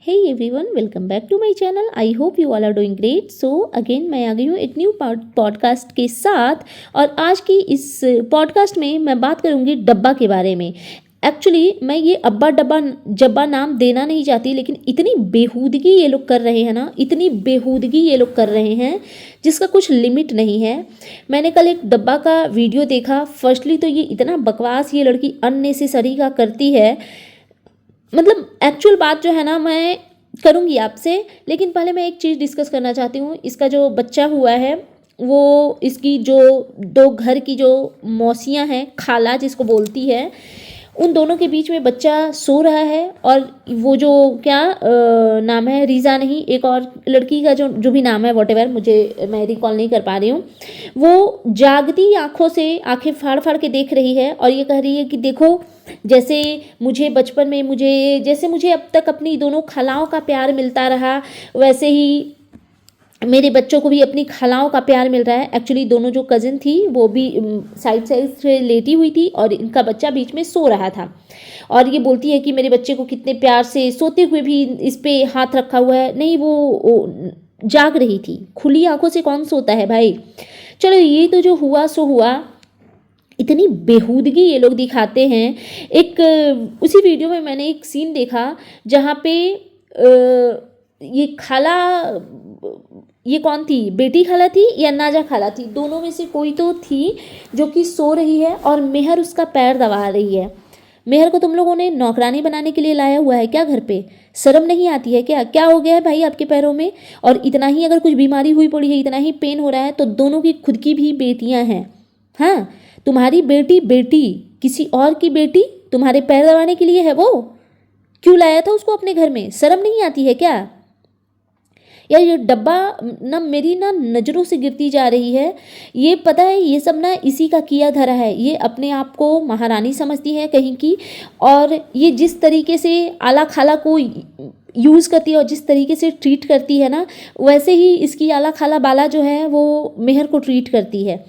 Hey everyone, welcome back to my channel. I hope you all are doing great. So again मैं आ गई हूँ एक new podcast के साथ। और आज की इस पॉडकास्ट में मैं बात करूँगी डब्बा के बारे में। एक्चुअली मैं ये अब्बा डब्बा जब्बा नाम देना नहीं चाहती, लेकिन इतनी बेहूदगी ये लोग कर रहे हैं ना, इतनी बेहूदगी ये लोग कर रहे हैं जिसका कुछ लिमिट नहीं है। मैंने कल एक डब्बा का वीडियो देखा। फर्स्टली तो ये इतना बकवास ये लड़की अननेसेसरी का करती है। मतलब एक्चुअल बात जो है ना मैं करूँगी आपसे, लेकिन पहले मैं एक चीज़ डिस्कस करना चाहती हूँ। इसका जो बच्चा हुआ है वो इसकी जो दो घर की जो मौसियाँ हैं, खाला जिसको बोलती है, उन दोनों के बीच में बच्चा सो रहा है। और वो जो क्या नाम है, रीज़ा नहीं, एक और लड़की का जो भी नाम है, वॉटेवर, मैं रिकॉल नहीं कर पा रही हूँ, वो जागती आंखों से आंखें फाड़ फाड़ के देख रही है और ये कह रही है कि देखो, जैसे मुझे बचपन में मुझे अब तक अपनी दोनों खालाओं का प्यार मिलता रहा, वैसे ही मेरे बच्चों को भी अपनी खालाओं का प्यार मिल रहा है। एक्चुअली दोनों जो कज़न थी वो भी साइड से लेटी हुई थी और इनका बच्चा बीच में सो रहा था। और ये बोलती है कि मेरे बच्चे को कितने प्यार से, सोते हुए भी इस पे हाथ रखा हुआ है। नहीं, वो जाग रही थी। खुली आंखों से कौन सोता है भाई। चलो, ये तो जो हुआ सो हुआ। इतनी बेहूदगी ये लोग दिखाते हैं। उसी वीडियो में मैंने एक सीन देखा जहाँ पे ये खाला, ये कौन थी, बेटी खाला थी या नाजा खाला थी, दोनों में से कोई तो थी जो कि सो रही है और मेहर उसका पैर दबा रही है। मेहर को तुम लोगों ने नौकरानी बनाने के लिए लाया हुआ है क्या घर पे? शर्म नहीं आती है क्या? क्या हो गया है भाई आपके पैरों में? और इतना ही अगर कुछ बीमारी हुई पड़ी है, इतना ही पेन हो रहा है, तो दोनों की खुद की भी बेटियां हैं। हाँ, तुम्हारी बेटी किसी और की बेटी तुम्हारे पैर दबाने के लिए है? वो क्यों लाया था उसको अपने घर में? शर्म नहीं आती है क्या यार? ये डब्बा ना मेरी ना नज़रों से गिरती जा रही है। ये पता है, ये सब ना इसी का किया धरा है। ये अपने आप को महारानी समझती है कहीं की, और ये जिस तरीके से आला खाला को यूज़ करती है और जिस तरीके से ट्रीट करती है ना, वैसे ही इसकी आला खाला बाला जो है वो मेहर को ट्रीट करती है।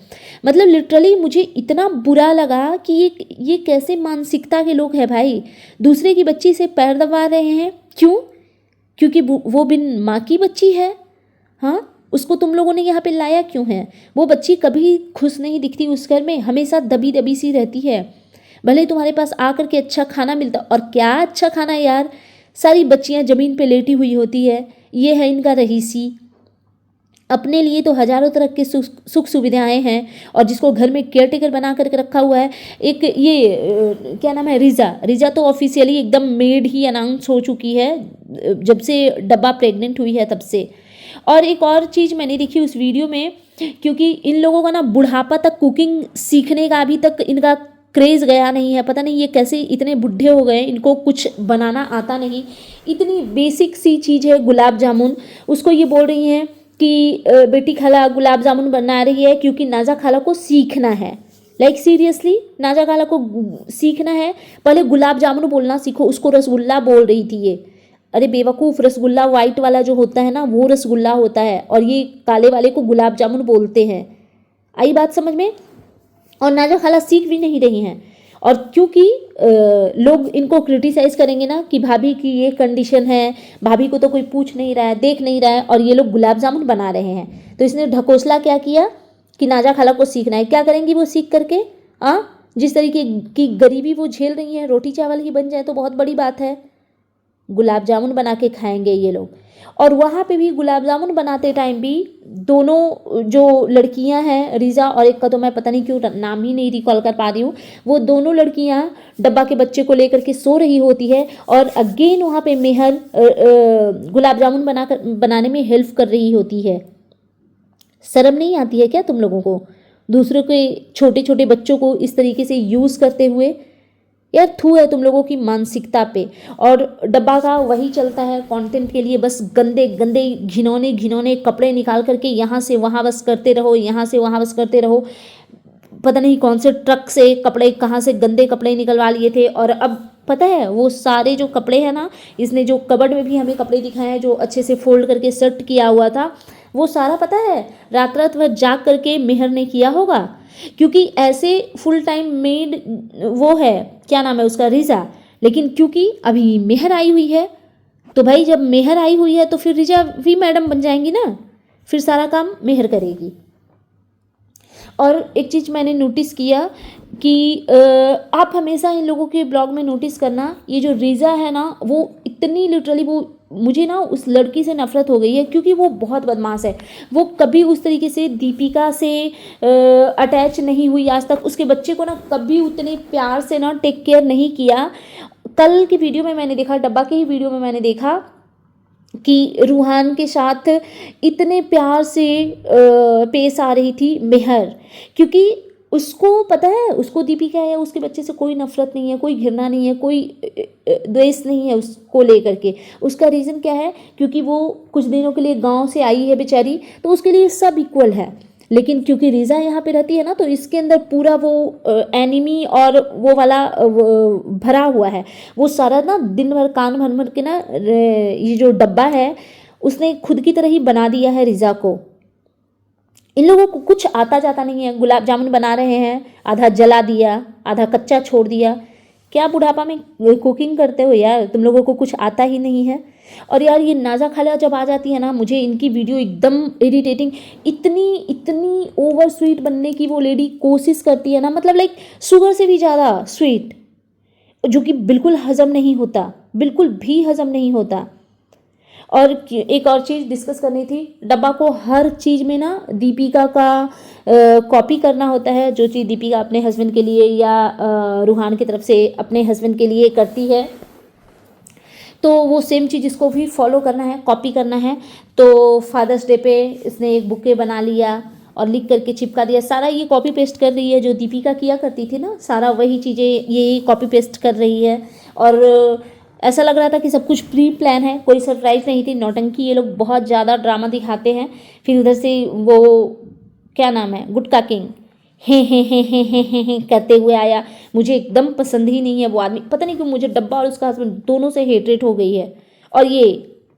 मतलब लिटरली मुझे इतना बुरा लगा कि ये कैसे मानसिकता के लोग हैं भाई। दूसरे की बच्ची से पैर दबा रहे हैं, क्यों? क्योंकि वो बिन माँ की बच्ची है। हाँ, उसको तुम लोगों ने यहाँ पे लाया क्यों है? वो बच्ची कभी खुश नहीं दिखती उस घर में, हमेशा दबी दबी सी रहती है। भले तुम्हारे पास आकर के अच्छा खाना मिलता, और क्या अच्छा खाना यार, सारी बच्चियाँ ज़मीन पे लेटी हुई होती है। ये है इनका रहीसी। अपने लिए तो हज़ारों तरह के सुख सुविधाएं हैं, और जिसको घर में केयर टेकर बना करके रखा हुआ है। एक ये क्या नाम है, रिजा तो ऑफिशियली एकदम मेड ही अनाउंस हो चुकी है जब से डब्बा प्रेग्नेंट हुई है तब से। और एक और चीज़ मैंने देखी उस वीडियो में, क्योंकि इन लोगों का ना बुढ़ापा तक कुकिंग सीखने का अभी तक इनका क्रेज़ गया नहीं है। पता नहीं ये कैसे इतने बुढ़े हो गए, इनको कुछ बनाना आता नहीं। इतनी बेसिक सी चीज़ है गुलाब जामुन, उसको ये बोल रही हैं कि बेटी खाला गुलाब जामुन बना रही है क्योंकि नाजा खाला को सीखना है। लाइक सीरियसली, नाजा खाला को सीखना है? पहले गुलाब जामुन बोलना सीखो, उसको रसगुल्ला बोल रही थी ये। अरे बेवकूफ़, रसगुल्ला वाइट वाला जो होता है ना वो रसगुल्ला होता है, और ये काले वाले को गुलाब जामुन बोलते हैं। आई बात समझ में? और नाजा खाला सीख भी नहीं रही हैं। और क्योंकि लोग इनको क्रिटिसाइज़ करेंगे ना कि भाभी की ये कंडीशन है, भाभी को तो कोई पूछ नहीं रहा है, देख नहीं रहा है, और ये लोग गुलाब जामुन बना रहे हैं, तो इसने ढकोसला क्या किया कि नाजा खाला को सीखना है। क्या करेंगी वो सीख करके? जिस तरीके की गरीबी वो झेल रही है, रोटी चावल ही बन जाए तो बहुत बड़ी बात है। गुलाब जामुन बना के खाएंगे ये लोग। और वहाँ पे भी गुलाब जामुन बनाते टाइम भी दोनों जो लड़कियां हैं, रीज़ा और एक का तो मैं पता नहीं क्यों नाम ही नहीं रिकॉल कर पा रही हूँ, वो दोनों लड़कियां डब्बा के बच्चे को लेकर के सो रही होती है, और अगेन वहाँ पे मेहर गुलाब जामुन बनाने में हेल्प कर रही होती है। शर्म नहीं आती है क्या तुम लोगों को? दूसरों के छोटे छोटे बच्चों को इस तरीके से यूज़ करते हुए। यार थू है तुम लोगों की मानसिकता पे। और डब्बा का वही चलता है कंटेंट के लिए, बस गंदे गंदे घिनौने कपड़े निकाल करके यहाँ से वहाँ बस करते रहो, यहाँ से वहाँ बस करते रहो। पता नहीं कौन से ट्रक से कपड़े, कहाँ से गंदे कपड़े निकलवा लिए थे। और अब पता है वो सारे जो कपड़े हैं ना, इसने जो कबर्ड में भी हमें कपड़े दिखाए हैं जो अच्छे से फोल्ड करके सेट किया हुआ था, वो सारा पता है रात भर जाग करके मेहर ने किया होगा। क्योंकि ऐसे फुल टाइम मेड वो है, क्या नाम है उसका, रीज़ा, लेकिन क्योंकि अभी मेहर आई हुई है तो भाई जब मेहर आई हुई है तो फिर रिजा भी मैडम बन जाएंगी ना, फिर सारा काम मेहर करेगी। और एक चीज़ मैंने नोटिस किया कि आप हमेशा इन लोगों के ब्लॉग में नोटिस करना, ये जो रिजा है ना वो इतनी लिटरली, वो मुझे ना उस लड़की से नफरत हो गई है क्योंकि वो बहुत बदमाश है। वो कभी उस तरीके से दीपिका से अटैच नहीं हुई आज तक, उसके बच्चे को ना कभी उतने प्यार से ना टेक केयर नहीं किया। कल की वीडियो में मैंने देखा, डब्बा की ही वीडियो में मैंने देखा कि रूहान के साथ इतने प्यार से पेश आ रही थी मेहर, क्योंकि उसको पता है उसको दीपिका या उसके बच्चे से कोई नफरत नहीं है, कोई घृणा नहीं है, कोई द्वेष नहीं है उसको लेकर के। उसका रीज़न क्या है, क्योंकि वो कुछ दिनों के लिए गांव से आई है बेचारी, तो उसके लिए सब इक्वल है। लेकिन क्योंकि रिजा यहाँ पे रहती है ना, तो इसके अंदर पूरा वो एनिमी और वो वाला भरा हुआ है। वो सारा ना दिन भर कान भर भर के ना ये जो डब्बा है उसने खुद की तरह ही बना दिया है रिजा को। इन लोगों को कुछ आता जाता नहीं है। गुलाब जामुन बना रहे हैं, आधा जला दिया, आधा कच्चा छोड़ दिया। क्या बुढ़ापा में कुकिंग करते हो यार, तुम लोगों को कुछ आता ही नहीं है। और यार ये नाजा खाला जब आ जाती है ना, मुझे इनकी वीडियो एकदम इरिटेटिंग, इतनी इतनी ओवर स्वीट बनने की वो लेडी कोशिश करती है ना, मतलब लाइक शुगर से भी ज़्यादा स्वीट, जो कि बिल्कुल हजम नहीं होता, बिल्कुल भी हजम नहीं होता। और एक और चीज़ डिस्कस करनी थी, डब्बा को हर चीज़ में ना दीपिका का कॉपी करना होता है। जो चीज़ दीपिका अपने हस्बैंड के लिए या रूहान की तरफ से अपने हस्बैंड के लिए करती है, तो वो सेम चीज़ इसको भी फॉलो करना है, कॉपी करना है। तो फादर्स डे पे इसने एक बुके बना लिया और लिख करके चिपका दिया। सारा ये कॉपी पेस्ट कर रही है, जो दीपिका किया करती थी ना, सारा वही चीज़ें ये कॉपी पेस्ट कर रही है। और ऐसा लग रहा था कि सब कुछ प्री प्लान है, कोई सरप्राइज नहीं थी। नौटंकी ये लोग बहुत ज़्यादा ड्रामा दिखाते हैं। फिर उधर से वो क्या नाम है, गुटका किंग, हे करते हुए आया। मुझे एकदम पसंद ही नहीं है वो आदमी, पता नहीं क्यों मुझे डब्बा और उसका हस्बैंड दोनों से हेटरेट हो गई है। और ये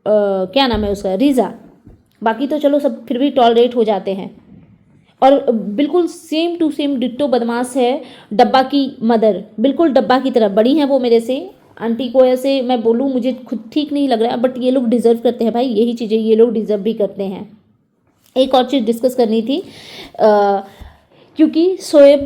क्या नाम है उसका, रिजा, बाकी तो चलो सब फिर भी टॉलरेट हो जाते हैं। और बिल्कुल सेम टू सेम डिट्टो बदमाश है डब्बा की मदर, बिल्कुल डब्बा की तरह बड़ी हैं वो मेरे से। आंटी को ऐसे मैं बोलूँ मुझे खुद ठीक नहीं लग रहा है, बट ये लोग डिज़र्व करते हैं भाई, यही चीज़ें ये लोग डिज़र्व भी करते हैं। एक और चीज़ डिस्कस करनी थी, क्योंकि शोएब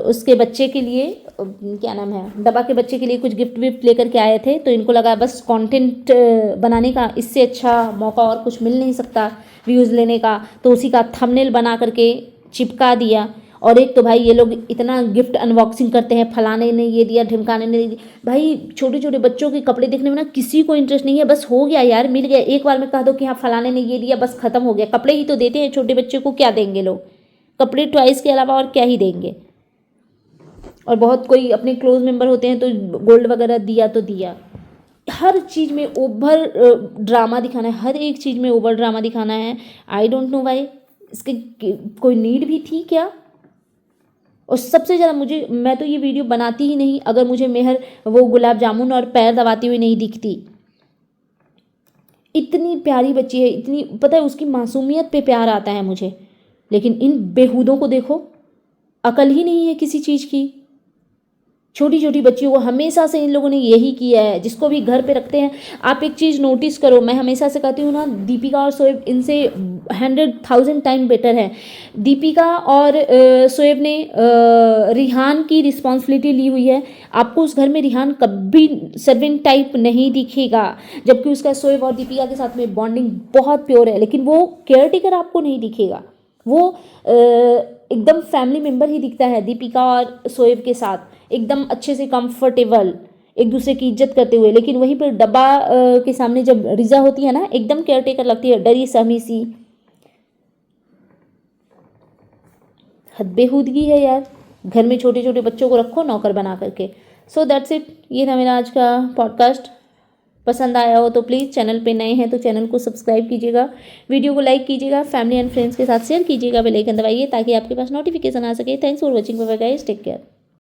उसके बच्चे के लिए क्या नाम है, डब्बा के बच्चे के लिए कुछ गिफ्ट विफ्ट लेकर के आए थे, तो इनको लगा बस कंटेंट बनाने का इससे अच्छा मौका और कुछ मिल नहीं सकता व्यूज़ लेने का, तो उसी का थंबनेल बना करके चिपका दिया। और एक तो भाई ये लोग इतना गिफ्ट अनबॉक्सिंग करते हैं, फलाने ने ये दिया, ढिमकाने ने दिया। भाई छोटे छोटे बच्चों के कपड़े देखने में ना किसी को इंटरेस्ट नहीं है, बस हो गया यार, मिल गया, एक बार में कह दो कि हाँ फलाने ने ये दिया, बस खत्म हो गया। कपड़े ही तो देते हैं छोटे बच्चे को, क्या देंगे लोग, कपड़े टॉयज़ के अलावा और क्या ही देंगे। और बहुत कोई अपने क्लोज मेंबर होते हैं तो गोल्ड वगैरह दिया तो दिया। हर चीज़ में ओवर ड्रामा दिखाना है, हर एक चीज़ में ओवर ड्रामा दिखाना है। आई डोंट नो भाई, इसके कोई नीड भी थी क्या। और सबसे ज़्यादा मैं तो ये वीडियो बनाती ही नहीं अगर मुझे मेहर वो गुलाब जामुन और पैर दबाती हुई नहीं दिखती। इतनी प्यारी बच्ची है, इतनी, पता है उसकी मासूमियत पे प्यार आता है मुझे। लेकिन इन बेहूदों को देखो, अकल ही नहीं है किसी चीज़ की। छोटी छोटी बच्चियों को हमेशा से इन लोगों ने यही किया है, जिसको भी घर पे रखते हैं। आप एक चीज़ नोटिस करो, मैं हमेशा से कहती हूँ ना, दीपिका और शोएब इनसे 100,000 टाइम बेटर है। दीपिका और शोएब ने रिहान की रिस्पॉन्सिबिलिटी ली हुई है। आपको उस घर में रिहान कभी सर्वेंट टाइप नहीं दिखेगा, जबकि उसका शोएब और दीपिका के साथ में बॉन्डिंग बहुत प्योर है। लेकिन वो केयर टेकर आपको नहीं दिखेगा, वो एकदम फैमिली मेम्बर ही दिखता है दीपिका और शोएब के साथ, एकदम अच्छे से कंफर्टेबल, एक दूसरे की इज्जत करते हुए। लेकिन वहीं पर डब्बा के सामने जब रिजा होती है ना, एकदम केयर टेकर लगती है, डरी सहमी सी। हद बेहूदगी है यार, घर में छोटे छोटे बच्चों को रखो नौकर बना करके। सो दैट्स इट, ये था मेरा आज का पॉडकास्ट। पसंद आया हो तो प्लीज़, चैनल पे नए हैं तो चैनल को सब्सक्राइब कीजिएगा, वीडियो को लाइक कीजिएगा, फैमिली एंड फ्रेंड्स के साथ शेयर कीजिएगा, बेल आइकन दबाइए ताकि आपके पास नोटिफिकेशन आ सके। Thanks for watching, bye bye guys, take care.